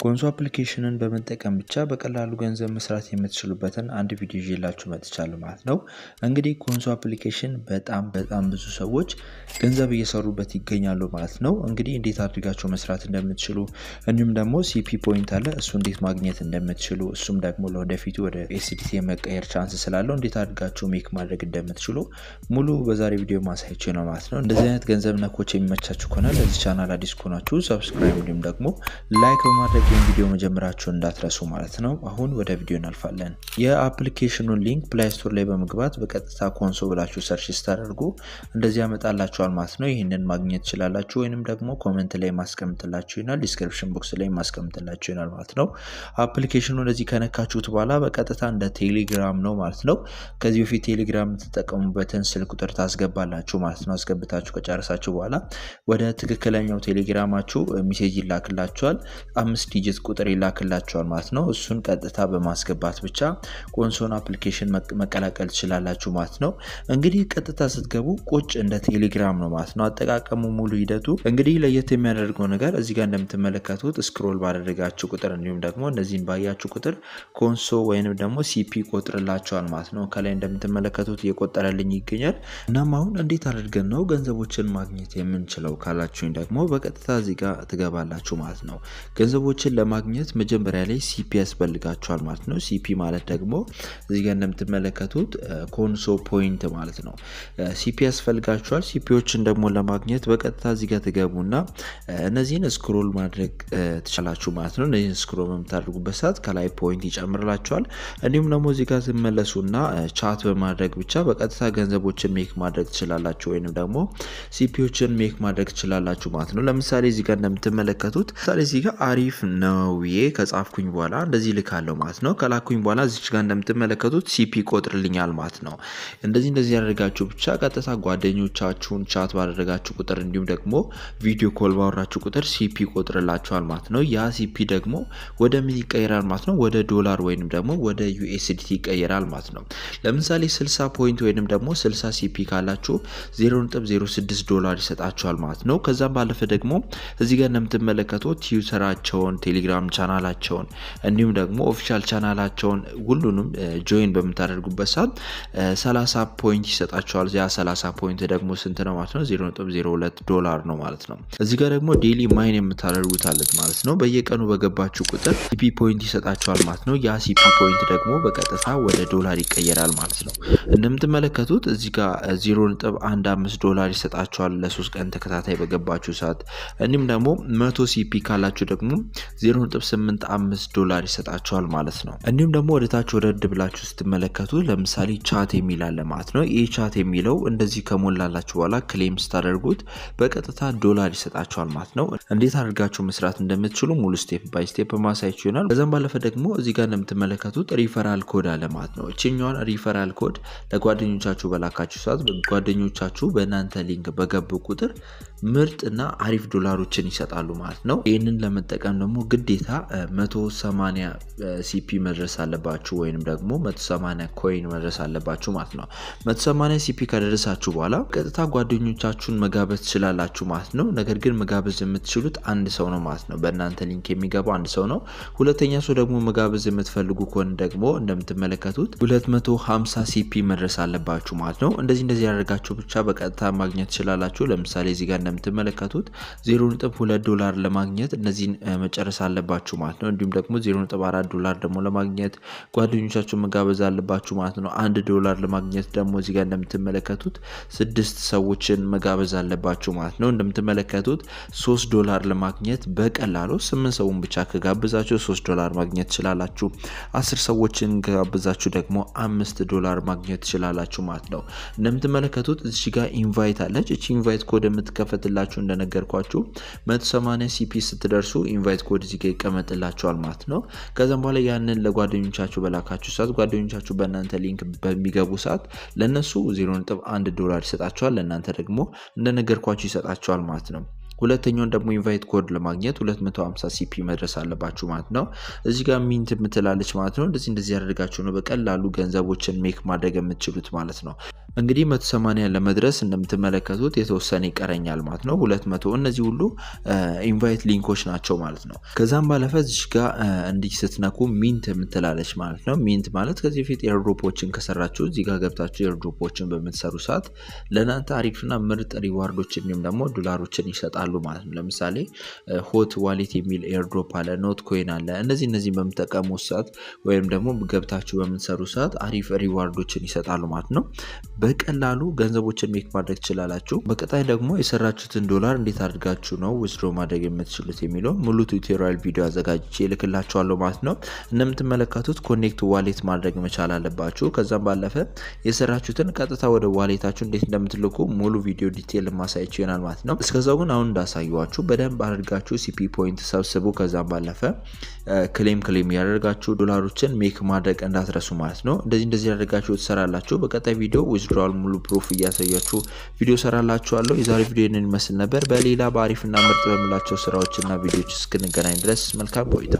ኮንሶ አፕሊኬሽንን በመጠቀም ብቻ በቀላሉ ገንዘብ መስራት የምትችሉበትን አንድ ቪዲዮ ይዤላችሁ መጥቻለሁ ማለት ነው። እንግዲህ ኮንሶ አፕሊኬሽን በጣም ብዙ ሰዎች ገንዘብ እየሰሩበት ይገኛሉ ማለት ነው። እንግዲህ እንዴት አድርጋችሁ መስራት እንደምትችሉ እንዲሁም ደግሞ ሲፒ ፖይንት አለ እሱ እንዴት ማግኘት እንደምትችሉ እሱም ደግሞ ለወደፊቱ ወደ ኤስዲቲ የመቀየር ቻንስ ስላለው እንዴት አድርጋችሁ ሜክ ማድረግ እንደምትችሉ ሙሉ በዛሬ ቪዲዮ ማሳየችሁ ነው ማለት ነው። እንደዚህ አይነት ገንዘብ ነኮች የሚመቻችሁ ከሆነ ለዚህ ቻናል አዲስ ከሆናችሁ ሰብስክራይብ እንዲሁም ደግሞ ላይክ በማድረግ ቪዲዮ መጀመራችሁን እንዳትረሱ ማለት ነው። አሁን ወደ ቪዲዮ እናልፋለን። የአፕሊኬሽኑን ሊንክ ፕሌይ ስቶር ላይ በመግባት በቀጥታ ኮንሶ ብላችሁ ሰርች ስታደርጉ እንደዚህ ያመጣላችኋል ማለት ነው። ይሄንን ማግኘት ትችላላችሁ ወይንም ደግሞ ኮሜንት ላይ ማስቀምጥላችሁ ይሆናል፣ ዲስክሪፕሽን ቦክስ ላይ ማስቀምጥላችሁ ይሆናል ማለት ነው። አፕሊኬሽኑን እንደዚህ ከነካችሁት በኋላ በቀጥታ እንደ ቴሌግራም ነው ማለት ነው። ከዚህ በፊት ቴሌግራም ተጠቀሙበትን ስልክ ቁጥር ታስገባላችሁ ማለት ነው። አስገብታችሁ ከጨረሳችሁ በኋላ ወደ ትክክለኛው ቴሌግራማችሁ ሜሴጅ ይላክላችኋል። 5 ዲጂት ቁጥር ይላክላችኋል ማለት ነው። እሱን ቀጥታ በማስገባት ብቻ ኮንሶን አፕሊኬሽን መቀላቀል ትችላላችሁ ማለት ነው። እንግዲህ ቀጥታ ስትገቡ ቁጭ እንደ ቴሌግራም ነው ማለት ነው። አጠቃቀሙ ሙሉ ሂደቱ እንግዲህ ለየት የሚያደርገው ነገር እዚህ ጋር እንደምትመለከቱት ስክሮል ባደረጋችሁ ቁጥር እንዲሁም ደግሞ እነዚህን ባያችሁ ቁጥር ኮንሶ ወይንም ደግሞ ሲፒ ቆጥርላችኋል ማለት ነው። ከላይ እንደምትመለከቱት እየቆጠረልኝ ይገኛል። እናም አሁን እንዴት አድርገን ነው ገንዘቦችን ማግኘት የምንችለው ካላችሁኝ ደግሞ በቀጥታ እዚህ ጋር ትገባላችሁ ማለት ነው። ገንዘቦችን ለማግኘት መጀመሪያ ላይ ሲፒ ያስፈልጋችኋል ማለት ነው። ሲፒ ማለት ደግሞ እዚህ ጋር እንደምትመለከቱት ኮንሶ ፖይንት ማለት ነው። ሲፒ ያስፈልጋችኋል። ሲፒዎችን ደግሞ ለማግኘት በቀጥታ እዚህ ጋር ትገቡና እነዚህን ስክሮል ማድረግ ትችላላችሁ ማለት ነው። እነዚህን ስክሮል በምታደርጉበት ሰዓት ከላይ ፖይንት ይጨምርላችኋል። እንዲሁም ደግሞ እዚህ ጋር ትመለሱና ቻት በማድረግ ብቻ በቀጥታ ገንዘቦችን ሜክ ማድረግ ትችላላችሁ ወይንም ደግሞ ሲፒዎችን ሜክ ማድረግ ትችላላችሁ ማለት ነው። ለምሳሌ እዚህ ጋር እንደምትመለከቱት እዚህ ጋር አሪፍ ነው ከጻፍኩኝ በኋላ እንደዚህ ልካለው ማለት ነው። ከላኩኝ በኋላ እዚች ጋር እንደምትመለከቱት ሲፒ ቆጥርልኛል ማለት ነው። እንደዚህ ያደርጋችሁ ብቻ ቀጥታ ጓደኞቻችሁን ቻት ባደረጋችሁ ቁጥር እንዲሁም ደግሞ ቪዲዮ ኮል ባወራችሁ ቁጥር ሲፒ ቆጥርላችኋል ማለት ነው። ያ ሲፒ ደግሞ ወደ ምን ይቀየራል ማለት ነው? ወደ ዶላር ወይንም ደግሞ ወደ ዩኤስዲቲ ይቀየራል ማለት ነው። ለምሳሌ 60 ፖይንት ወይንም ደግሞ 60 ሲፒ ካላችሁ 0.06 ዶላር ይሰጣችኋል ማለት ነው። ከዛም ባለፈ ደግሞ እዚህ ጋር እንደምትመለከቱት ዩዘራቸውን ቴሌግራም ቻናላቸውን እንዲሁም ደግሞ ኦፊሻል ቻናላቸውን ሁሉንም ጆይን በመታደርጉበት ሰዓት 30 ፖይንት ይሰጣቸዋል። ያ 30 ፖይንት ደግሞ ስንት ነው ማለት ነው? 0.02 ዶላር ነው ማለት ነው። እዚህ ጋር ደግሞ ዴሊ ማይን የምታደርጉት አለት ማለት ነው። በየቀኑ በገባችሁ ቁጥር ሲፒ ፖይንት ይሰጣቸዋል ማለት ነው። ያ ሲፒ ፖይንት ደግሞ በቀጥታ ወደ ዶላር ይቀየራል ማለት ነው። እንደምትመለከቱት እዚህ ጋር 0.15 ዶላር ይሰጣቸዋል ለ3 ቀን ተከታታይ በገባችሁ ሰዓት። እንዲሁም ደግሞ 100 ሲፒ ካላችሁ ደግሞ 0.85 ዶላር ይሰጣችኋል ማለት ነው። እንዲሁም ደግሞ ወደታች ወረድ ብላችሁ ስትመለከቱ ለምሳሌ ቻት የሚል አለ ማለት ነው። ይህ ቻት የሚለው እንደዚህ ከሞላላችሁ በኋላ ክሌም ስታደርጉት በቀጥታ ዶላር ይሰጣችኋል ማለት ነው። እንዴት አድርጋችሁ መስራት እንደምትችሉ ሙሉ ስቴፕ ባይ ስቴፕ ማሳያችሁ ይሆናል። ከዛም ባለፈ ደግሞ እዚህ ጋር እንደምትመለከቱት ሪፈራል ኮድ አለ ማለት ነው። እቺኛዋን ሪፈራል ኮድ ለጓደኞቻችሁ በላካችሁ ሰዓት ጓደኞቻችሁ በእናንተ ሊንክ በገቡ ቁጥር ምርጥና አሪፍ ዶላሮችን ይሰጣሉ ማለት ነው። ይህንን ለመጠቀም ደግሞ ግዴታ 180 ሲፒ መድረስ አለባችሁ ወይንም ደግሞ 180 ኮይን መድረስ አለባችሁ ማለት ነው። 180 ሲፒ ከደረሳችሁ በኋላ ቀጥታ ጓደኞቻችሁን መጋበዝ ትችላላችሁ ማለት ነው። ነገር ግን መጋበዝ የምትችሉት አንድ ሰው ነው ማለት ነው። በእናንተ ሊንክ የሚገባው አንድ ሰው ነው። ሁለተኛ ሰው ደግሞ መጋበዝ የምትፈልጉ ከሆነ ደግሞ እንደምትመለከቱት 250 ሲፒ መድረስ አለባችሁ ማለት ነው። እንደዚህ ያደርጋችሁ ብቻ በቀጥታ ማግኘት ትችላላችሁ። ለምሳሌ እዚህ ጋር እንደምትመለከቱት 0.2 ዶላር ለማግኘት እነዚህን መጨረስ አለባችሁ ማለት ነው። እንዲሁም ደግሞ 0.4 ዶላር ደግሞ ለማግኘት ጓደኞቻችሁን መጋበዝ አለባችሁ ማለት ነው። 1 ዶላር ለማግኘት ደግሞ እዚህ ጋር እንደምትመለከቱት 6 ሰዎችን መጋበዝ አለባችሁ ማለት ነው። እንደምትመለከቱት 3 ዶላር ለማግኘት በቀላሉ 8 ሰውን ብቻ ከጋበዛችሁ 3 ዶላር ማግኘት ትችላላችሁ። 10 ሰዎችን ከጋበዛችሁ ደግሞ 5 ዶላር ማግኘት ትችላላችሁ ማለት ነው። እንደምትመለከቱት እዚህ ጋር ኢንቫይት አለች። እቺ ኢንቫይት ኮድ የምትከፈትላችሁ እንደነገርኳችሁ 180 ሲፒ ስትደርሱ ኢንቫይት ኮድ እዚህ ጋር ይቀመጥላችኋል ማለት ነው። ከዛም በኋላ ያንን ለጓደኞቻችሁ በላካችሁ ሰዓት ጓደኞቻችሁ በእናንተ ሊንክ በሚገቡ ሰዓት ለነሱ 0.1 ዶላር ይሰጣችኋል፣ ለእናንተ ደግሞ እንደነገርኳችሁ ይሰጣችኋል ማለት ነው። ሁለተኛውን ደግሞ ኢንቫይት ኮድ ለማግኘት 250 ሲፒ መድረስ አለባችሁ ማለት ነው። እዚህ ጋር ሚንት የምትላለች ማለት ነው። እንደዚህ ያደርጋችሁ ነው በቀላሉ ገንዘቦችን ሜክ ማድረግ የምትችሉት ማለት ነው። እንግዲህ 180 ለመድረስ እንደምትመለከቱት የተወሰነ ይቀረኛል ማለት ነው። 200 እነዚህ ሁሉ ኢንቫይት ሊንኮች ናቸው ማለት ነው። ከዛም ባለፈ እዚህ ጋር እንዲህ ስትነኩ ሚንት የምትላለች ማለት ነው። ሚንት ማለት ከዚህ በፊት ኤርድሮፖችን ከሰራችሁ እዚህ ጋር ገብታችሁ ኤርድሮፖችን በምትሰሩ ሰዓት ለእናንተ አሪፍና ምርጥ ሪዋርዶችን እንዲሁም ደግሞ ዶላሮችን ይሰጣሉ ማለት ነው። ለምሳሌ ሆት ዋሌት የሚል ኤርድሮፕ አለ፣ ኖት ኮይን አለ። እነዚህ በምትጠቀሙ ሰዓት ወይም ደግሞ ገብታችሁ በምትሰሩ ሰዓት አሪፍ ሪዋርዶችን ይሰጣሉ ማለት ነው። በቀላሉ ገንዘቦችን ሜክ ማድረግ ትችላላችሁ። በቀጣይ ደግሞ የሰራችሁትን ዶላር እንዴት አድርጋችሁ ነው ዊዝድሮ ማድረግ የምትችሉት የሚለው ሙሉ ቱቶሪያል ቪዲዮ አዘጋጅቼ እልክላችኋለሁ ማለት ነው። እንደምትመለከቱት ኮኔክት ዋሌት ማድረግ መቻል አለባችሁ። ከዛም ባለፈ የሰራችሁትን ቀጥታ ወደ ዋሌታችሁ እንዴት እንደምትልኩ ሙሉ ቪዲዮ ዲቴል ማሳያችሁ ይሆናል ማለት ነው። እስከዛው ግን አሁን እንዳሳየዋችሁ በደንብ አድርጋችሁ ሲፒ ፖይንት ሰብስቡ። ከዛም ባለፈ ክሌም ያደርጋችሁ ዶላሮችን ሜክ ማድረግ እንዳትረሱ ማለት ነው። እንደዚህ ያደርጋችሁ ትሰራላችሁ። በቀጣይ ቪዲዮ ዊዝድሮዋል ሙሉ ፕሩፍ እያሳያችሁ ቪዲዮ ሰራላችኋለሁ። የዛሬ ቪዲዮ ይህንን ይመስል ነበር። በሌላ በአሪፍና ምርጥ በምላቸው ስራዎችና ቪዲዮዎች እስክንገናኝ ድረስ መልካም ቆይታ